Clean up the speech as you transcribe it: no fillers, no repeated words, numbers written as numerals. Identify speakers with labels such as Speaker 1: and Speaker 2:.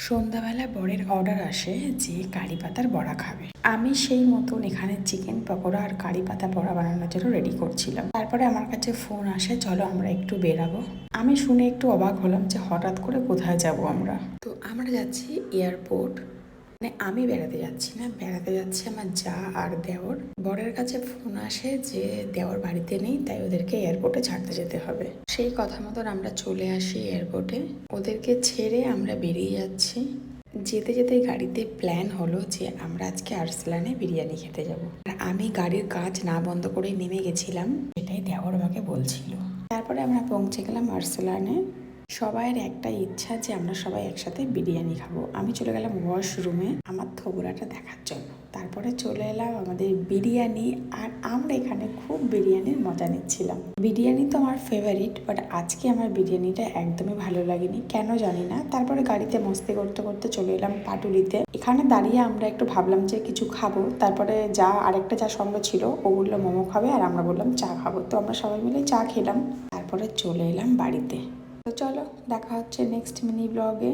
Speaker 1: সন্ধ্যাবেলা বরের অর্ডার আসে যে কারি পাতার বড়া খাবে। আমি সেই মতন এখানে চিকেন পকোড়া আর কারি পাতা বড়া বানানোর জন্য রেডি করছিলাম। তারপরে আমার কাছে ফোন আসে, চলো আমরা একটু বেরাবো। আমি শুনে একটু অবাক হলাম যে হঠাৎ করে কোথায় যাব আমরা। তো আমরা যাচ্ছি এয়ারপোর্ট। মানে আমি বেড়াতে যাচ্ছি না, বেড়াতে যাচ্ছে আমার যা আর দেওর। বরের কাছে ফোন আসে যে দেওর বাড়িতে নেই, তাই ওদেরকে এয়ারপোর্টে ছাড়তে যেতে হবে। সেই কথা মতন আমরা চলে আসি এয়ারপোর্টে। ওদেরকে ছেড়ে আমরা বেরিয়ে যাচ্ছি। যেতে যেতে গাড়িতে প্ল্যান হলো যে আমরা আজকে আরসালানে বিরিয়ানি খেতে যাব। আর আমি গাড়ির কাজ না বন্ধ করে নেমে গেছিলাম, সেটাই দেওর আমাকে বলছিল। তারপরে আমরা পৌঁছে গেলাম আরসালানে। সবাইয়ের একটাই ইচ্ছা যে আমরা সবাই একসাথে বিরিয়ানি খাবো। আমি চলে গেলাম ওয়াশরুমে আমার থোবরাটা দেখার জন্য। তারপরে চলে এলাম আমাদের বিরিয়ানি, আর আমরা এখানে খুব বিরিয়ানির মজা নিচ্ছিলাম। বিরিয়ানি তো আমার ফেভারিট, বাট আজকে আমার বিরিয়ানিটা একদমই ভালো লাগেনি, কেন জানি না। তারপরে গাড়িতে মস্তি করতে করতে চলে এলাম পাটুলিতে। এখানে দাঁড়িয়ে আমরা একটু ভাবলাম যে কিছু খাবো। তারপরে আরেকটা যা সঙ্গে ছিল ও বললো মোমো খাবে, আর আমরা বললাম চা খাবো। তো আমরা সবাই মিলে চা খেলাম, তারপরে চলে এলাম বাড়িতে। তো চলো দেখা হচ্ছে নেক্সট মিনি ব্লগে।